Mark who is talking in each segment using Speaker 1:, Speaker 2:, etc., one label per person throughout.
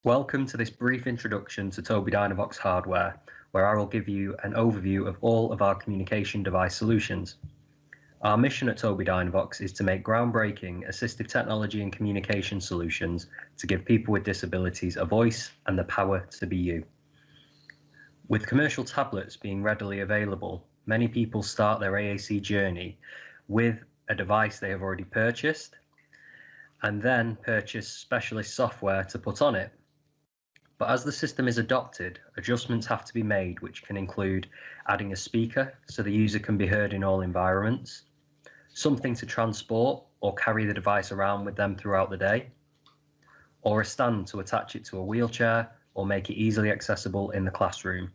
Speaker 1: Welcome to this brief introduction to Tobii Dynavox hardware, where I will give you an overview of all of our communication device solutions. Our mission at Tobii Dynavox is to make groundbreaking assistive technology and communication solutions to give people with disabilities a voice and the power to be you. With commercial tablets being readily available, many people start their AAC journey with a device they have already purchased and then purchase specialist software to put on it. But as the system is adopted, adjustments have to be made, which can include adding a speaker so the user can be heard in all environments, something to transport or carry the device around with them throughout the day, or a stand to attach it to a wheelchair or make it easily accessible in the classroom,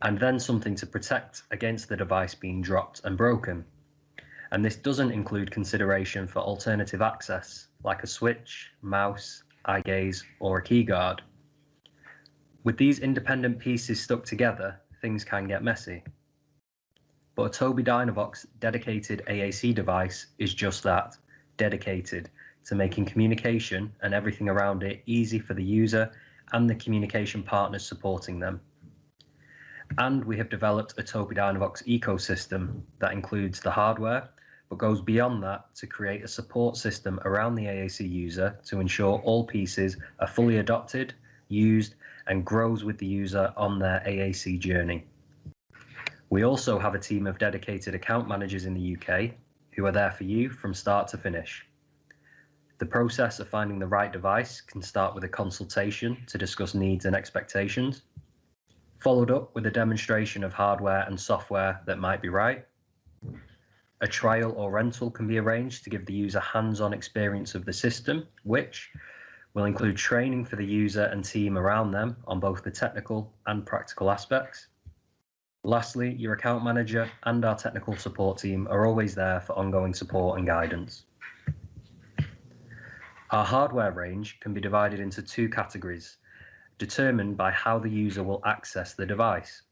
Speaker 1: and then something to protect against the device being dropped and broken. And this doesn't include consideration for alternative access, like a switch, mouse, eye gaze, or a key guard. With these independent pieces stuck together, things can get messy. But a Tobii Dynavox dedicated AAC device is just that, dedicated to making communication and everything around it easy for the user and the communication partners supporting them. And we have developed a Tobii Dynavox ecosystem that includes the hardware, but goes beyond that to create a support system around the AAC user to ensure all pieces are fully adopted, used, and grows with the user on their AAC journey. We also have a team of dedicated account managers in the UK who are there for you from start to finish. The process of finding the right device can start with a consultation to discuss needs and expectations, followed up with a demonstration of hardware and software that might be right. A trial or rental can be arranged to give the user hands-on experience of the system, which will include training for the user and team around them on both the technical and practical aspects. Lastly, your account manager and our technical support team are always there for ongoing support and guidance. Our hardware range can be divided into two categories, determined by how the user will access the device.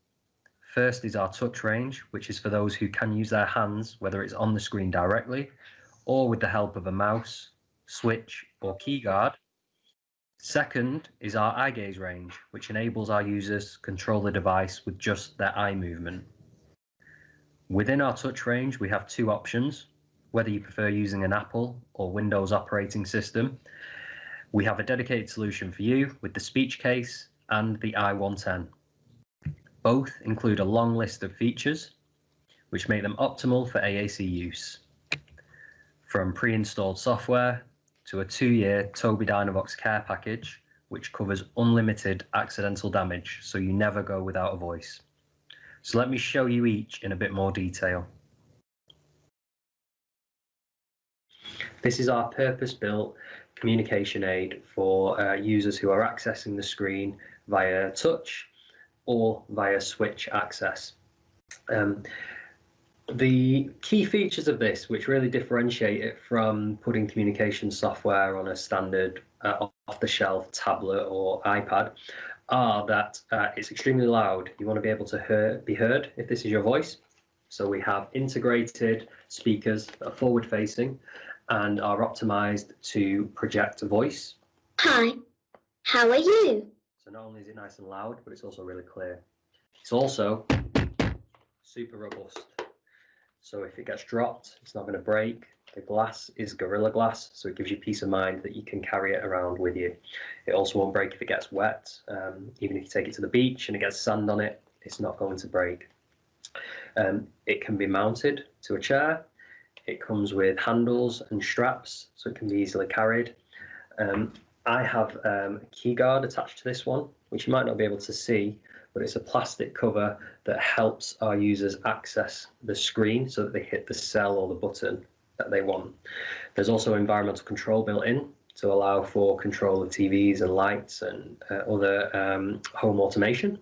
Speaker 1: First is our touch range, which is for those who can use their hands, whether it's on the screen directly or with the help of a mouse, switch, or key guard. Second is our eye gaze range, which enables our users to control the device with just their eye movement. Within our touch range, we have two options, whether you prefer using an Apple or Windows operating system. We have a dedicated solution for you with the speech case and the i110. Both include a long list of features, which make them optimal for AAC use. From pre-installed software to a 2-year Tobii Dynavox care package, which covers unlimited accidental damage, so you never go without a voice. So let me show you each in a bit more detail. This is our purpose-built communication aid for users who are accessing the screen via touch or via switch access. The key features of this, which really differentiate it from putting communication software on a standard off-the-shelf tablet or iPad, are that it's extremely loud. You want to be able to be heard if this is your voice. So we have integrated speakers that are forward-facing and are optimized to project voice.
Speaker 2: Hi, how are you?
Speaker 1: So not only is it nice and loud, but it's also really clear. It's also super robust. So if it gets dropped, it's not going to break. The glass is Gorilla Glass, so it gives you peace of mind that you can carry it around with you. It also won't break if it gets wet. Even if you take it to the beach and it gets sand on it, it's not going to break. It can be mounted to a chair. It comes with handles and straps, so it can be easily carried. I have a key guard attached to this one, which you might not be able to see, but it's a plastic cover that helps our users access the screen so that they hit the cell or the button that they want. There's also environmental control built in to allow for control of TVs and lights and other home automation.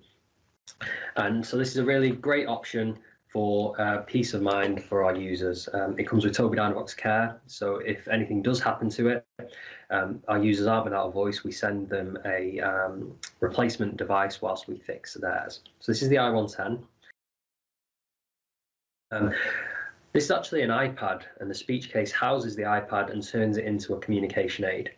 Speaker 1: And so this is a really great option for peace of mind for our users. It comes with Tobii Dynavox Care, so if anything does happen to it, our users aren't without a voice, we send them a replacement device whilst we fix theirs. So this is the i110. This is actually an iPad, and the speech case houses the iPad and turns it into a communication aid.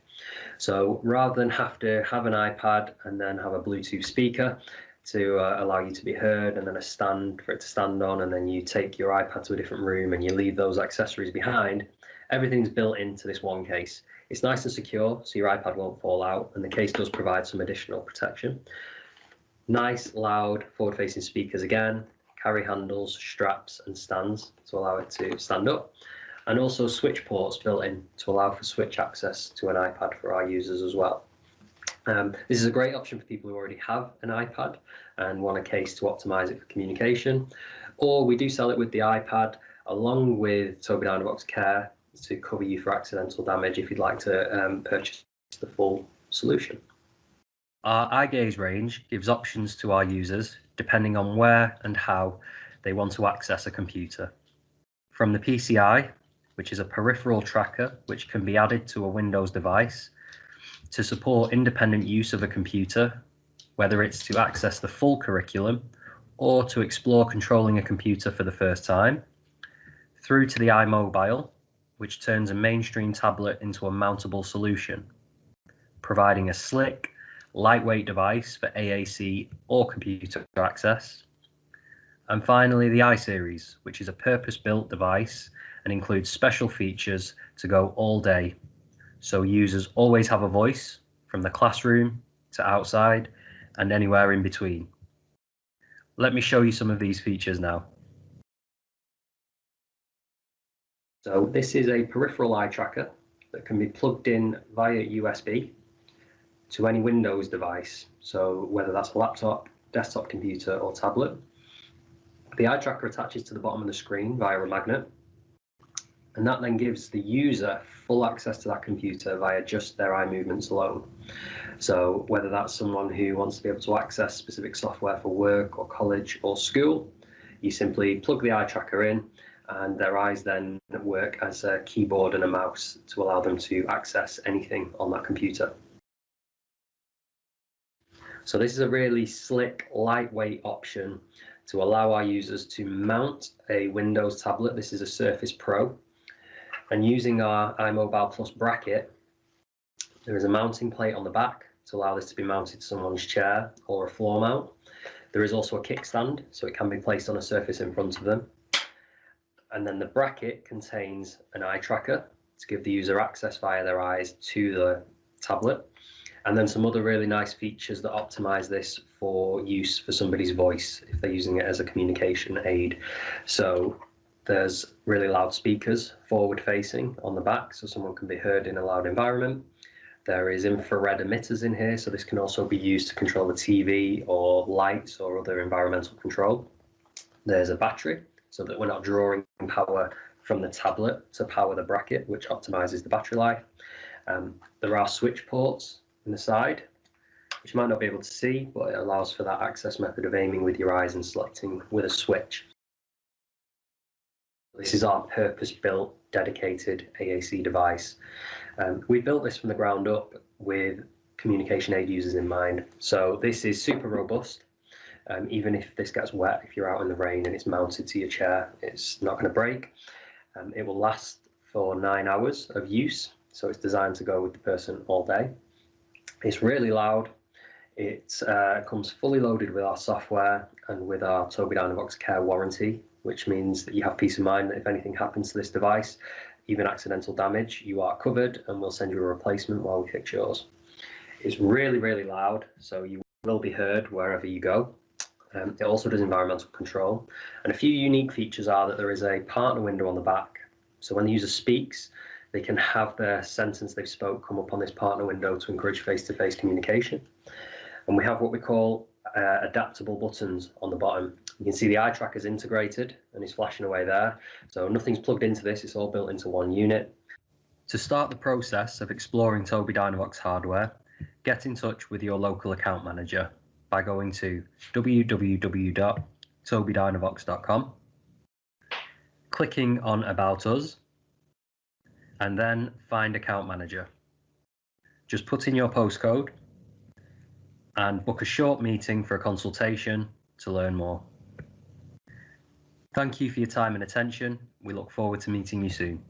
Speaker 1: So rather than have to have an iPad and then have a Bluetooth speaker to allow you to be heard, and then a stand for it to stand on, and then you take your iPad to a different room and you leave those accessories behind, everything's built into this one case. It's nice and secure, so your iPad won't fall out, and the case does provide some additional protection. Nice, loud, forward-facing speakers again, carry handles, straps and stands to allow it to stand up, and also switch ports built in to allow for switch access to an iPad for our users as well. This is a great option for people who already have an iPad and want a case to optimize it for communication, or we do sell it with the iPad along with Tobii Dynavox Care to cover you for accidental damage if you'd like to purchase the full solution. Our eye gaze range gives options to our users depending on where and how they want to access a computer. From the PCI, which is a peripheral tracker which can be added to a Windows device, to support independent use of a computer, whether it's to access the full curriculum or to explore controlling a computer for the first time, through to the iMobile, which turns a mainstream tablet into a mountable solution, providing a slick, lightweight device for AAC or computer access. And finally, the iSeries, which is a purpose-built device and includes special features to go all day, so users always have a voice from the classroom to outside and anywhere in between. Let me show you some of these features now. So this is a peripheral eye tracker that can be plugged in via USB to any Windows device, so whether that's a laptop, desktop computer or tablet. The eye tracker attaches to the bottom of the screen via a magnet, and that then gives the user full access to that computer via just their eye movements alone. So whether that's someone who wants to be able to access specific software for work or college or school, you simply plug the eye tracker in and their eyes then work as a keyboard and a mouse to allow them to access anything on that computer. So this is a really slick, lightweight option to allow our users to mount a Windows tablet. This is a Surface Pro. And using our iMobile Plus bracket, there is a mounting plate on the back to allow this to be mounted to someone's chair or a floor mount. There is also a kickstand, so it can be placed on a surface in front of them. And then the bracket contains an eye tracker to give the user access via their eyes to the tablet. And then some other really nice features that optimize this for use for somebody's voice if they're using it as a communication aid. So there's really loud speakers forward facing on the back so someone can be heard in a loud environment. There is infrared emitters in here, so this can also be used to control the TV or lights or other environmental control. There's a battery so that we're not drawing power from the tablet to power the bracket, which optimizes the battery life. There are switch ports in the side, which you might not be able to see, but it allows for that access method of aiming with your eyes and selecting with a switch. This is our purpose-built, dedicated AAC device. We built this from the ground up with communication aid users in mind. So this is super robust. Even if this gets wet, if you're out in the rain and it's mounted to your chair, it's not going to break. It will last for 9 hours of use, so it's designed to go with the person all day. It's really loud. It comes fully loaded with our software and with our Tobii Dynavox Care warranty, which means that you have peace of mind that if anything happens to this device, even accidental damage, you are covered and we'll send you a replacement while we fix yours. It's really, really loud, so you will be heard wherever you go. It also does environmental control. And a few unique features are that there is a partner window on the back. So when the user speaks, they can have their sentence they've spoke come up on this partner window to encourage face-to-face communication. And we have what we call adaptable buttons on the bottom. You can see the eye tracker is integrated and is flashing away there. So nothing's plugged into this, it's all built into one unit. To start the process of exploring Tobii Dynavox hardware, get in touch with your local account manager by going to www.tobiidynavox.com, clicking on About Us, and then find Account Manager. Just put in your postcode and book a short meeting for a consultation to learn more. Thank you for your time and attention. We look forward to meeting you soon.